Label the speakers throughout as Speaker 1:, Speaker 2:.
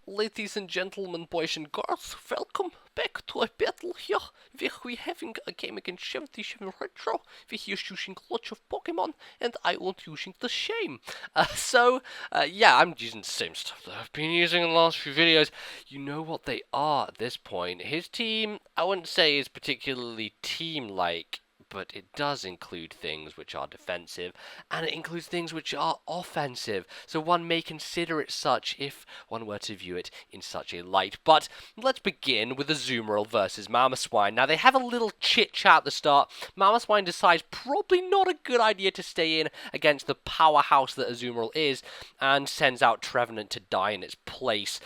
Speaker 1: Ladies and gentlemen, boys and girls, welcome back to a battle here where we having a game against 77Retro, where he is using lots of Pokemon and I won't using the same. Yeah, I'm using the same stuff that I've been using in the last few videos. You know what they are at this point. His team, I wouldn't say is particularly team-like, but it does include things which are defensive, and it includes things which are offensive, so one may consider it such if one were to view it in such a light. But let's begin with Azumarill versus Mamoswine. Now, they have a little chit-chat at the start. Mamoswine decides probably not a good idea to stay in against the powerhouse that Azumarill is, and sends out Trevenant to die in its place.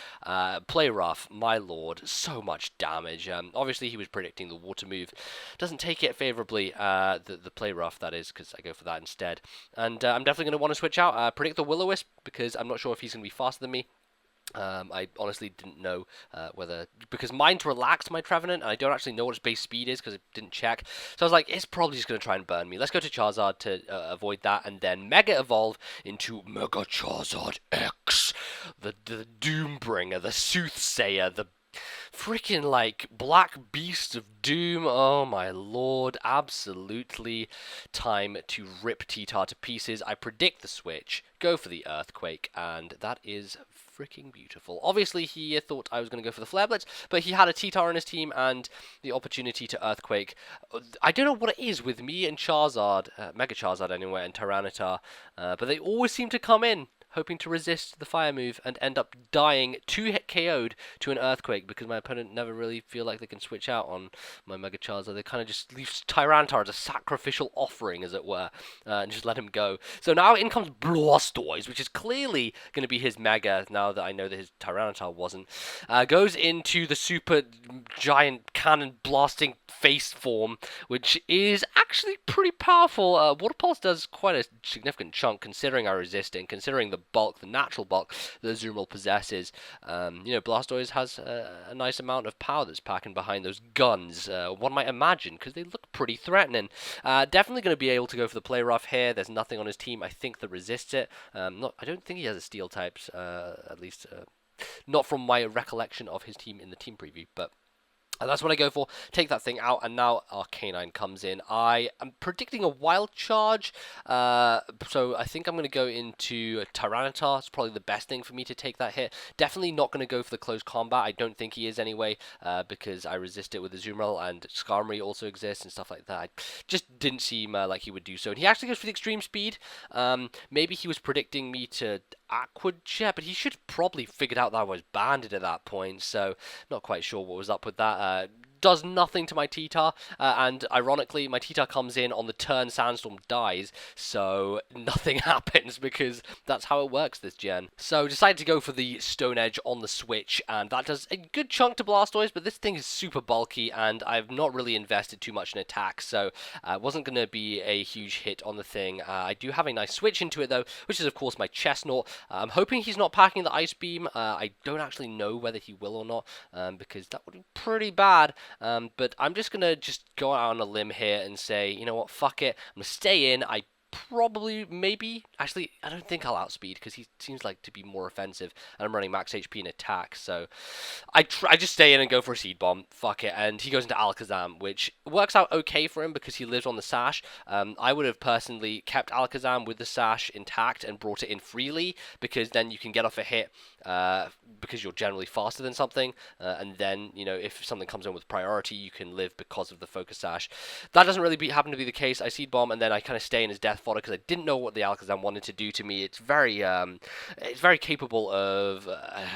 Speaker 1: Play rough, my lord, so much damage. Obviously, he was predicting the water move. Doesn't take it favorably. The play rough, that is, because I go for that instead. And I'm definitely going to want to switch out. Predict the Will-O-Wisp, because I'm not sure if he's going to be faster than me. I honestly didn't know whether, because mine's relaxed my Trevenant, and I don't actually know what its base speed is because I didn't check. So I was like, it's probably just going to try and burn me. Let's go to Charizard to avoid that, and then Mega Evolve into Mega Charizard X, the Doombringer, the Soothsayer, the freaking like black beast of doom. Oh my lord, absolutely time to rip T-Tar to pieces. I predict the switch, go for the Earthquake, and that is freaking beautiful. Obviously he thought I was going to go for the Flare Blitz, but he had a T-Tar in his team and the opportunity to Earthquake. I don't know what it is with me and Charizard, Mega Charizard anyway, and Tyranitar, but they always seem to come in hoping to resist the fire move and end up dying 2-hit KO'd to an Earthquake, because my opponent never really feel like they can switch out on my Mega Charizard. They kind of just leave Tyranitar as a sacrificial offering, as it were, and just let him go. So now in comes Blastoise, which is clearly going to be his Mega, now that I know that his Tyranitar wasn't. Goes into the super giant cannon blasting face form, which is actually pretty powerful. Water Pulse does quite a significant chunk, considering our resisting, considering the bulk, the natural bulk that Azumarill possesses. Blastoise has a nice amount of power that's packing behind those guns, one might imagine, because they look pretty threatening. Definitely going to be able to go for the play rough here. There's nothing on his team, I think, that resists it. I don't think he has a steel types, at least not from my recollection of his team in the team preview, but that's what I go for. Take that thing out, and now Arcanine comes in. I am predicting a Wild Charge, so I think I'm going to go into Tyranitar. It's probably the best thing for me to take that hit. Definitely not going to go for the close combat. I don't think he is anyway, because I resist it with Azumarill, and Skarmory also exists and stuff like that. I just didn't seem like he would do so. And he actually goes for the extreme speed. Maybe he was predicting me to Aqua Jet, but he should have probably figured out that I was banded at that point, so not quite sure what was up with that. Does nothing to my T-Tar, and ironically my T-Tar comes in on the turn Sandstorm dies, so nothing happens, because that's how it works this gen. So decided to go for the Stone Edge on the switch, and that does a good chunk to Blastoise, but this thing is super bulky and I've not really invested too much in attack, so it wasn't going to be a huge hit on the thing. I do have a nice switch into it though, which is of course my Chestnut. I'm hoping he's not packing the Ice Beam. I don't actually know whether he will or not, because that would be pretty bad. But I'm just going to go out on a limb here and say, you know what, fuck it. I'm going to stay in. I probably, maybe, actually, I don't think I'll outspeed, because he seems like to be more offensive, and I'm running max HP in attack, so I just stay in and go for a Seed Bomb, fuck it, and he goes into Alakazam, which works out okay for him, because he lives on the Sash. I would have personally kept Alakazam with the Sash intact and brought it in freely, because then you can get off a hit, because you're generally faster than something, and then, if something comes in with priority, you can live because of the Focus Sash. That doesn't really happen to be the case. I Seed Bomb, and then I kind of stay in his Death Fodder, because I didn't know what the Alakazam wanted to do to me. It's very capable of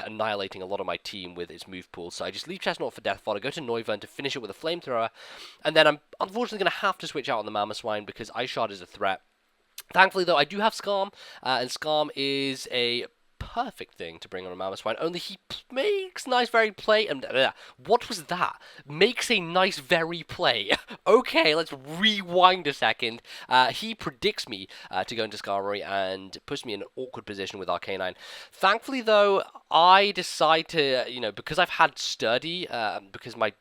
Speaker 1: annihilating a lot of my team with its move pool, so I just leave Chestnut for Death Fodder, go to Noivern to finish it with a Flamethrower, and then I'm unfortunately going to have to switch out on the Mamoswine, because Ice Shard is a threat. Thankfully, though, I do have Skarm, and Skarm is a perfect thing to bring on a Mamoswine, only he makes nice very play, and what was that? Makes a nice very play. Okay, let's rewind a second. He predicts me to go into Skarmory and puts me in an awkward position with Arcanine. Thankfully, though, I decide to, because I've had Sturdy, because my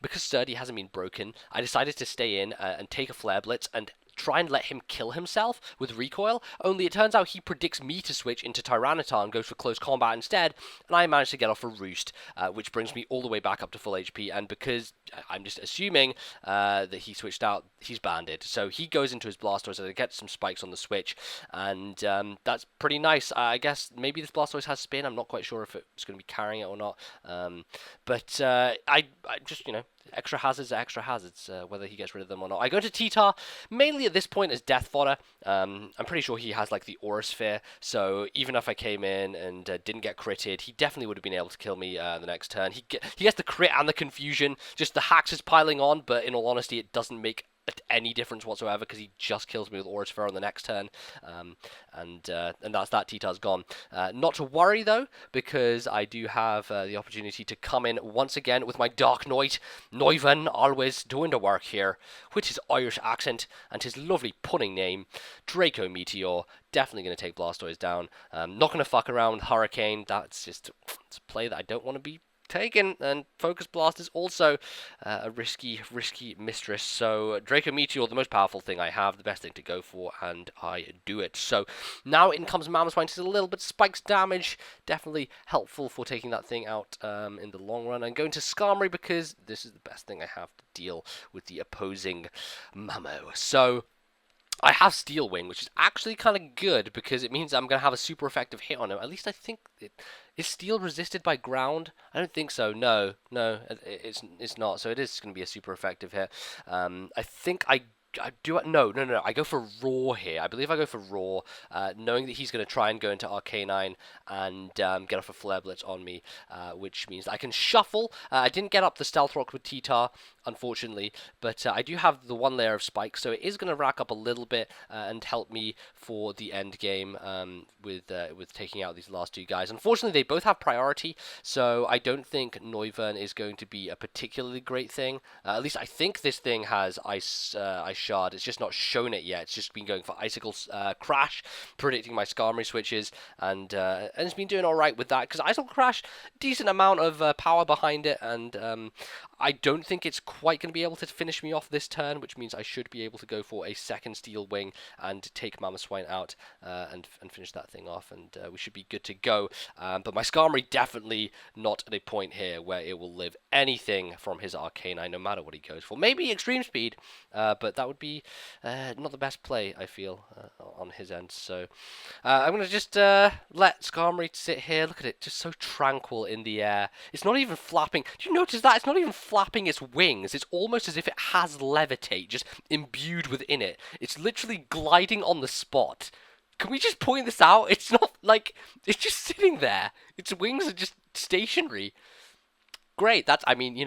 Speaker 1: because Sturdy hasn't been broken, I decided to stay in and take a Flare Blitz and try and let him kill himself with recoil, only it turns out he predicts me to switch into Tyranitar and goes for close combat instead, and I managed to get off a roost, which brings me all the way back up to full HP, and because I'm just assuming that he switched out, he's banded. So he goes into his Blastoise and gets some spikes on the switch, and that's pretty nice. I guess maybe this Blastoise has spin. I'm not quite sure if it's going to be carrying it or not. But I just, extra hazards are extra hazards, whether he gets rid of them or not. I go to T-Tar, mainly at this point as death fodder. I'm pretty sure he has like the Aura Sphere, so even if I came in and didn't get critted, he definitely would have been able to kill me the next turn. He gets the crit and the confusion, just the hacks is piling on, but in all honesty, it doesn't make any difference whatsoever because he just kills me with Aura Sphere on the next turn, and that's that. T-Tar's gone. Not to worry though, because I do have the opportunity to come in once again with my Dark Knight, Neuven, always doing the work here, with his Irish accent and his lovely punning name, Draco Meteor. Definitely going to take Blastoise down. Not going to fuck around with Hurricane. It's a play that I don't want to be taken, and Focus Blast is also a risky mistress. So Draco Meteor, the most powerful thing I have, the best thing to go for, and I do it. So now in comes Mamoswine. It's a little bit spikes damage, definitely helpful for taking that thing out in the long run. And going to Skarmory because this is the best thing I have to deal with the opposing Mamo. So I have Steel Wing, which is actually kind of good because it means I'm going to have a super effective hit on him. At least I think is Steel resisted by ground? I don't think so. No, it's not. So it is going to be a super effective hit. I think I do. No. I go for Raw here. I believe I go for Raw, knowing that he's going to try and go into Arcanine and get off a Flare Blitz on me, which means I can shuffle. I didn't get up the Stealth Rock with T-Tar, unfortunately, but I do have the one layer of spikes, so it is going to rack up a little bit and help me for the end game with taking out these last two guys. Unfortunately, they both have priority, so I don't think Neuven is going to be a particularly great thing. At least I think this thing has Ice Shard. It's just not shown it yet. It's just been going for Icicle Crash, predicting my Skarmory switches, and it's been doing all right with that because Icicle Crash, decent amount of power behind it, and I don't think it's quite going to be able to finish me off this turn, which means I should be able to go for a second Steel Wing and take Mamoswine out and finish that thing off, and we should be good to go. But my Skarmory definitely not at a point here where it will live anything from his Arcanine, no matter what he goes for. Maybe Extreme Speed, but that would be not the best play, I feel, on his end. So I'm going to just let Skarmory sit here. Look at it, just so tranquil in the air. It's not even flapping. Do you notice that? It's not even flapping its wings. It's almost as if it has levitate just imbued within it. It's literally gliding on the spot. Can we just point this out? It's not like it's just sitting there. Its wings are just stationary. Great. That's, I mean,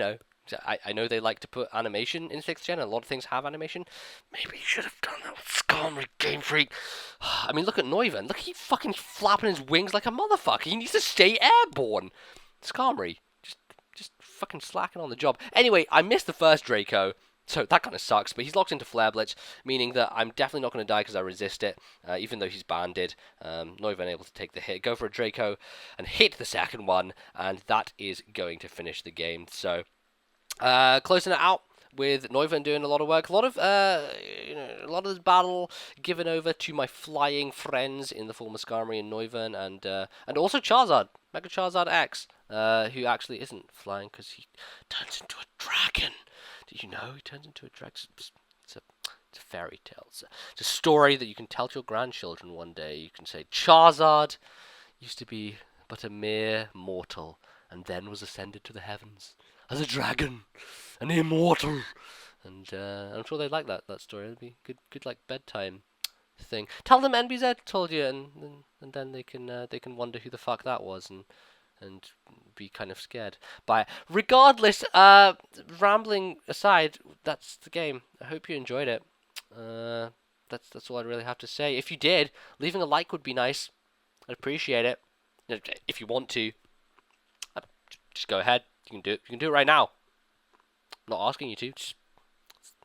Speaker 1: I know they like to put animation in 6th gen, and a lot of things have animation. Maybe you should have done that with Skarmory, Game Freak. I mean, look at Neuven. Look, he's fucking flapping his wings like a motherfucker. He needs to stay airborne. Skarmory, just fucking slacking on the job. Anyway, I missed the first Draco, so that kind of sucks, but he's locked into Flare Blitz, meaning that I'm definitely not going to die because I resist it, even though he's banded. Not even able to take the hit. Go for a Draco and hit the second one, and that is going to finish the game. So closing it out with Neuven doing a lot of work. A lot of this battle given over to my flying friends in the form of Skarmory and Neuven, and also Charizard, Mega Charizard X, who actually isn't flying because he turns into a dragon. Did you know he turns into a dragon? It's a fairy tale. It's a story that you can tell to your grandchildren one day. You can say Charizard used to be but a mere mortal, and then was ascended to the heavens as a dragon, an immortal, and I'm sure they'd like that story. It'd be good like bedtime thing. Tell them NBZ told you, and then they can wonder who the fuck that was, and be kind of scared by it. Regardless, rambling aside, that's the game. I hope you enjoyed it. That's all I really have to say. If you did, leaving a like would be nice. I'd appreciate it. If you want to, just go ahead. You can do it. You can do it right now. I'm not asking you to. Just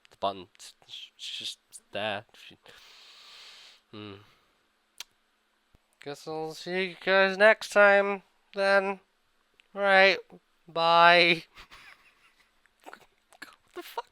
Speaker 1: the button. It's just there. Guess I'll see you guys next time then. Right. Bye. What the fuck?